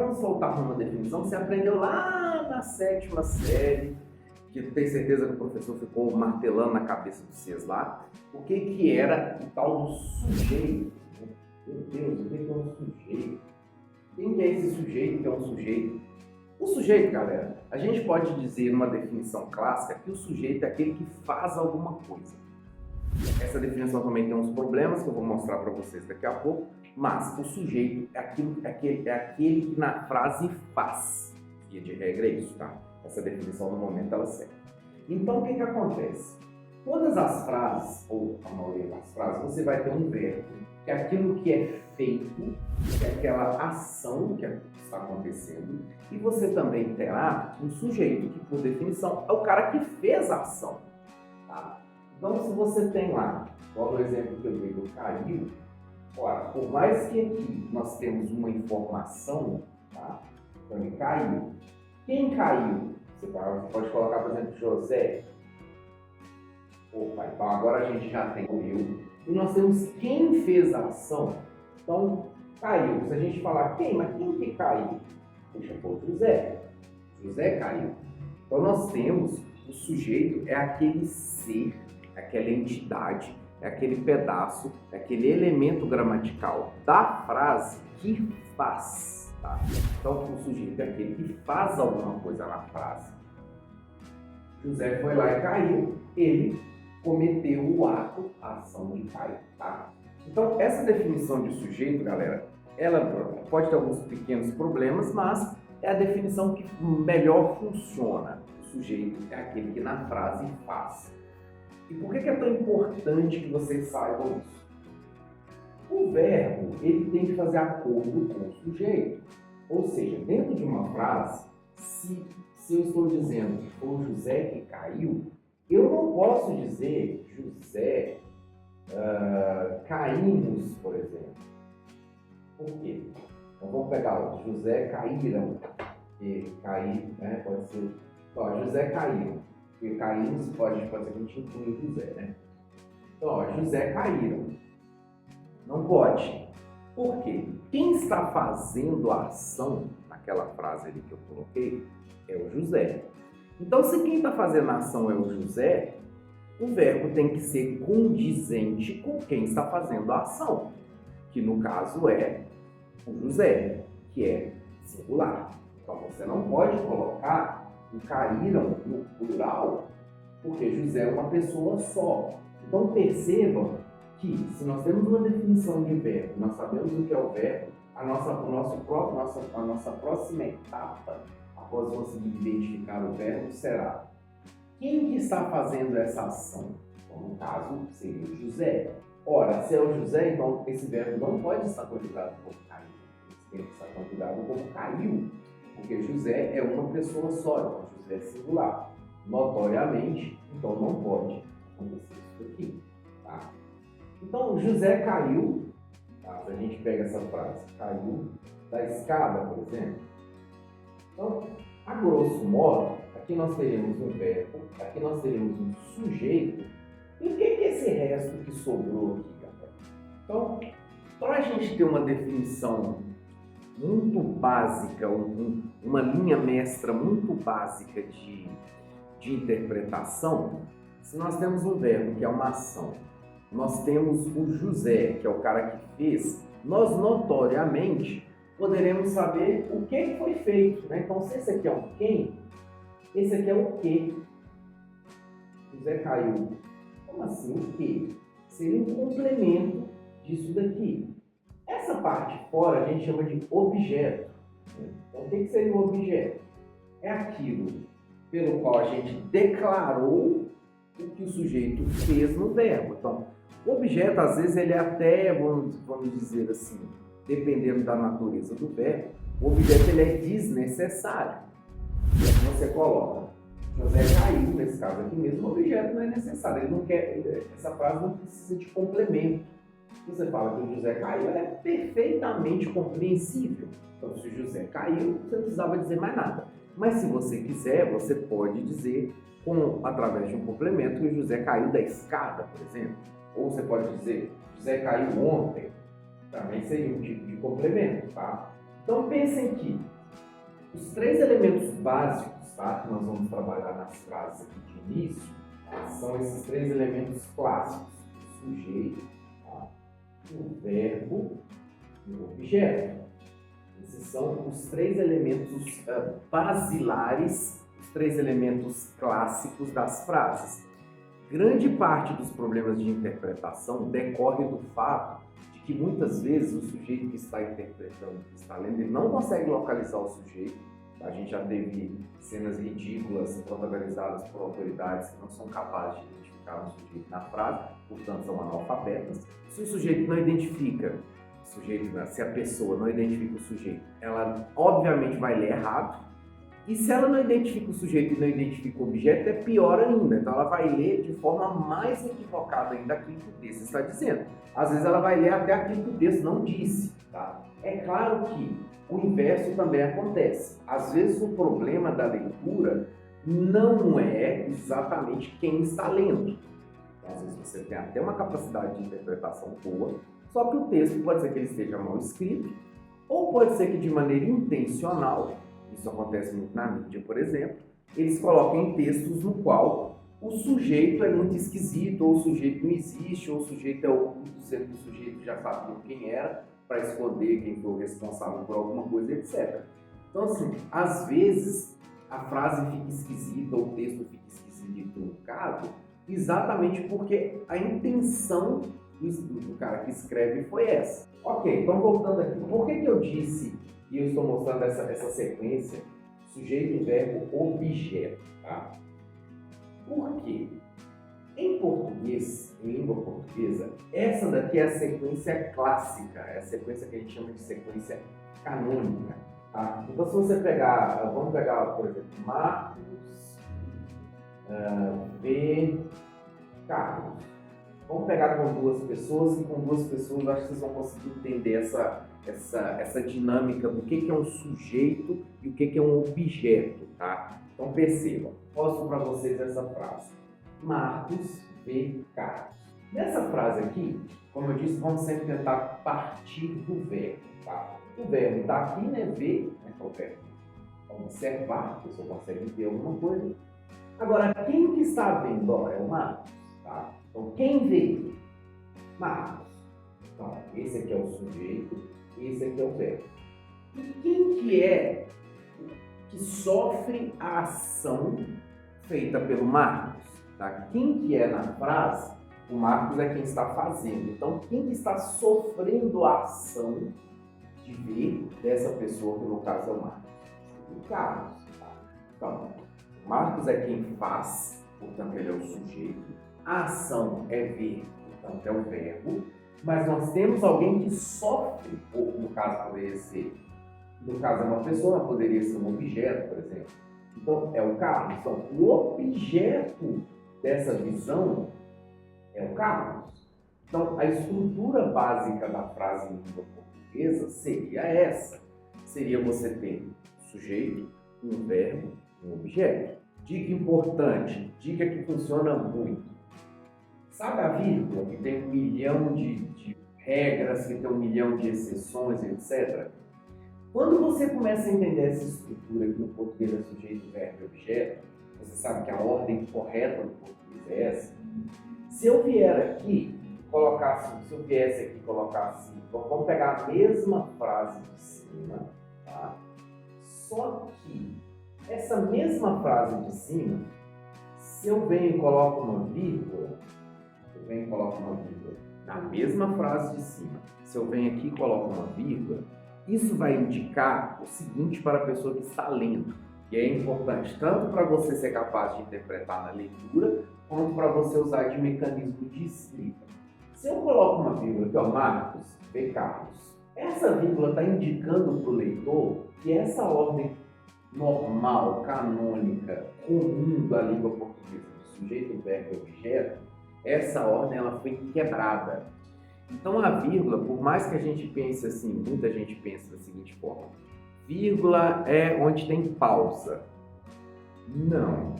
vamos voltar para uma definição que você aprendeu lá na 7ª série, que tenho certeza que o professor ficou martelando na cabeça de vocês lá, o que era o tal do sujeito. Meu Deus, o que é um sujeito? Quem que é esse sujeito que é um sujeito? O sujeito, galera, a gente pode dizer numa definição clássica que o sujeito é aquele que faz alguma coisa. Essa definição também tem uns problemas que eu vou mostrar para vocês daqui a pouco, mas o sujeito é aquele que na frase faz. Via de regra é isso, tá? Essa definição no momento ela serve. Então o que acontece? Todas as frases, ou a maioria das frases, você vai ter um verbo, que é aquilo que é feito, que é aquela ação que está acontecendo, e você também terá um sujeito, que por definição é o cara que fez a ação. Tá? Então, se você tem lá, igual no exemplo que eu dei do caiu, ora, por mais que aqui nós temos uma informação, tá? Então ele caiu. Quem caiu? Você pode colocar, por exemplo, José. Opa, então agora a gente já tem o eu. E nós temos quem fez a ação. Então, caiu. Se a gente falar quem, mas quem que caiu? Deixa eu pôr José. José caiu. Então nós temos o sujeito, é aquele ser, aquela entidade, é aquele pedaço, é aquele elemento gramatical da frase que faz. Tá? Então o sujeito é aquele que faz alguma coisa na frase. José foi lá e caiu. Ele cometeu o ato, a ação de cair. Tá? Então essa definição de sujeito, galera, ela pode ter alguns pequenos problemas, mas é a definição que melhor funciona. O sujeito é aquele que na frase faz. E por que é tão importante que vocês saibam isso? O verbo, ele tem que fazer acordo com o sujeito. Ou seja, dentro de uma frase, se eu estou dizendo que foi o José que caiu, eu não posso dizer José caímos, por exemplo. Por quê? Então vamos pegar o José caíram, porque cair, né, pode ser... Ó, José caíram, porque caímos pode ser que a gente inclui o José, né? Então, ó, José caíram. Não pode. Por quê? Quem está fazendo a ação, naquela frase ali que eu coloquei, é o José. Então, se quem está fazendo a ação é o José, o verbo tem que ser condizente com quem está fazendo a ação, que no caso é o José, que é singular. Então, você não pode colocar o caíram no plural, porque José é uma pessoa só. Então, percebam que, se nós temos uma definição de verbo, nós sabemos o que é o verbo, a nossa próxima etapa, após conseguir identificar o verbo, será quem que está fazendo essa ação? Então, no caso, seria o José. Ora, se é o José, então esse verbo não pode estar conjugado como caiu. Ele tem que estar conjugado como caiu, porque José é uma pessoa só, então José é singular. Notoriamente, então não pode acontecer isso aqui. Tá? Então, José caiu, tá? Se a gente pega essa frase, caiu da escada, por exemplo. Então, a grosso modo, aqui nós teremos um verbo, aqui nós teremos um sujeito. E o que é esse resto que sobrou aqui, galera? Então, para a gente ter uma definição muito básica, uma linha mestra muito básica de interpretação, se nós temos um verbo que é uma ação, nós temos o José, que é o cara que fez, nós notoriamente poderemos saber o que foi feito. Né? Então, se esse aqui é um quem, esse aqui é o que. José caiu. Como assim o que? Seria um complemento disso daqui. Essa parte fora a gente chama de objeto. Então, o que seria o objeto? É aquilo pelo qual a gente declarou o que o sujeito fez no verbo. Então, o objeto, às vezes, ele é até, vamos dizer assim, dependendo da natureza do verbo, o objeto ele é desnecessário. Você coloca, José caiu, nesse caso aqui mesmo, o objeto não é necessário. Ele não quer, essa frase não precisa de complemento. Você fala que o José caiu, ela é perfeitamente compreensível. Então, se o José caiu, você não precisava dizer mais nada. Mas se você quiser, você pode dizer, através de um complemento, que o José caiu da escada, por exemplo. Ou você pode dizer, José caiu ontem. Também seria um tipo de complemento, tá? Então pensem que, Os três elementos básicos, tá, que nós vamos trabalhar nas frases aqui de início, são esses três elementos clássicos: o sujeito, tá, o verbo e o objeto. Esses são os três elementos basilares, os três elementos clássicos das frases. Grande parte dos problemas de interpretação decorre do fato de que muitas vezes o sujeito que está interpretando, que está lendo, ele não consegue localizar o sujeito. A gente já teve cenas ridículas protagonizadas por autoridades que não são capazes de identificar um sujeito na frase, portanto são analfabetas. Se o sujeito não identifica o sujeito, se a pessoa não identifica o sujeito, ela obviamente vai ler errado. E se ela não identifica o sujeito e não identifica o objeto, é pior ainda. Então ela vai ler de forma mais equivocada ainda aquilo que o texto está dizendo. Às vezes ela vai ler até aquilo que o texto não disse. Tá? É claro que o inverso também acontece. Às vezes o problema da leitura não é exatamente quem está lendo. Então, às vezes você tem até uma capacidade de interpretação boa, só que o texto pode ser que ele esteja mal escrito, ou pode ser que de maneira intencional, isso acontece muito na mídia, por exemplo, eles colocam textos no qual o sujeito é muito esquisito, ou o sujeito não existe, ou o sujeito é oculto, sendo que o sujeito já sabia quem era, para esconder quem foi o responsável por alguma coisa, etc. Então, assim, às vezes a frase fica esquisita, ou o texto fica esquisito e truncado, exatamente porque a intenção do cara que escreve foi essa. Ok, então voltando aqui, por que eu disse, e eu estou mostrando essa sequência, sujeito, verbo, objeto, tá? Por quê? Em português, em língua portuguesa, essa daqui é a sequência clássica, é a sequência que a gente chama de sequência canônica, tá? Então se você pegar, vamos pegar, por exemplo, Marcos, V, Carlos. Vamos pegar com duas pessoas, e com duas pessoas eu acho que vocês vão conseguir entender essa dinâmica do que é um sujeito e o que é um objeto, tá? Então percebam, mostro para vocês essa frase. Marcos vê Carlos. Nessa frase aqui, como eu disse, vamos sempre tentar partir do verbo, tá? O verbo está aqui, né? Ver, né? É o verbo observar, a pessoa consegue ver alguma coisa. Agora, quem que está vendo? Ó, é o Marcos, tá? Então, quem vê? Marcos. Então, esse aqui é o sujeito, esse aqui é o verbo. E quem que é que sofre a ação feita pelo Marcos? Tá? Quem que é na frase? O Marcos é quem está fazendo. Então, quem que está sofrendo a ação de ver dessa pessoa, que no caso é o Marcos? O Carlos. Tá? Então, o Marcos é quem faz, portanto, ele é o sujeito. A ação é ver, portanto, é o verbo. Mas nós temos alguém que sofre, ou no caso poderia ser, no caso é uma pessoa, poderia ser um objeto, por exemplo. Então, é o Carlos. Então, o objeto dessa visão é o Carlos. Então, a estrutura básica da frase em língua portuguesa seria essa. Seria você ter um sujeito, um verbo, um objeto. Dica importante, dica que funciona muito. Sabe a vírgula, que tem 1 milhão de regras, que tem 1 milhão de exceções, etc.? Quando você começa a entender essa estrutura que no português é sujeito, verbo e objeto, você sabe que a ordem correta do português é essa. Se eu viesse aqui e colocasse, vamos pegar a mesma frase de cima, tá? Só que essa mesma frase de cima, se eu venho e coloco uma vírgula, na mesma frase de cima, se eu venho aqui e coloco uma vírgula, isso vai indicar o seguinte para a pessoa que está lendo. E é importante tanto para você ser capaz de interpretar na leitura, quanto para você usar de mecanismo de escrita. Se eu coloco uma vírgula aqui, ó, Marcos vê Carlos, essa vírgula está indicando para o leitor que essa ordem normal, canônica, comum da língua portuguesa, de sujeito, verbo e objeto, essa ordem ela foi quebrada. Então a vírgula, por mais que a gente pense assim, muita gente pensa da seguinte forma: vírgula é onde tem pausa. Não.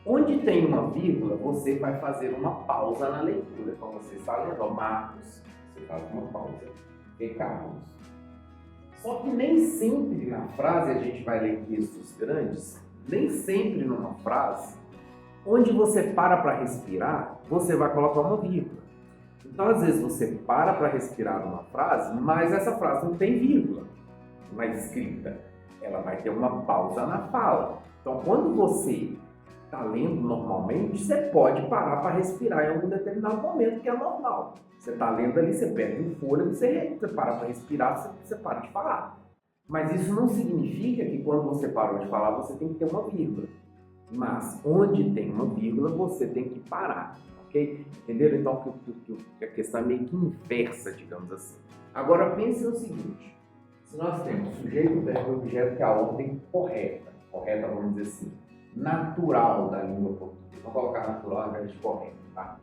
Onde tem uma vírgula, você vai fazer uma pausa na leitura. Então você está lendo, ó, Marcos, você faz uma pausa. E Carlos. Só que nem sempre na frase, a gente vai ler textos grandes, nem sempre numa frase, onde você para respirar, você vai colocar uma vírgula. Então, às vezes, você para respirar numa frase, mas essa frase não tem vírgula na escrita. Ela vai ter uma pausa na fala. Então, quando você está lendo normalmente, você pode parar para respirar em algum determinado momento, que é normal. Você está lendo ali, você perde o fôlego, você para para respirar, você para de falar. Mas isso não significa que quando você parou de falar, você tem que ter uma vírgula. Mas onde tem uma vírgula, você tem que parar. Ok? Entenderam? Então que a questão é meio que inversa, digamos assim. Agora pense no seguinte: se nós temos sujeito, verbo e objeto, que é a ordem correta, vamos dizer assim, natural da língua portuguesa. Vou colocar natural ao invés de correta, tá?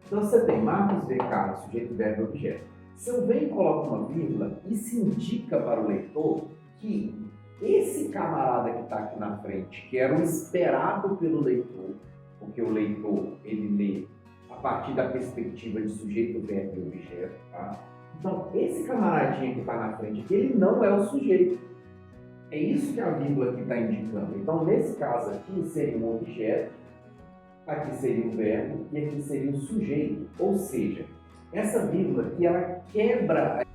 Então você tem Marcos V. Carlos, sujeito, verbo e objeto. Se eu venho e coloco uma vírgula, isso indica para o leitor que esse camarada que está aqui na frente, que era o esperado pelo leitor, porque o leitor ele lê a partir da perspectiva de sujeito, verbo e objeto, tá? Então, esse camaradinho que está na frente aqui, ele não é o sujeito. É isso que a vírgula aqui está indicando. Então, nesse caso aqui, seria um objeto, aqui seria o verbo e aqui seria o sujeito. Ou seja, essa vírgula aqui, ela quebra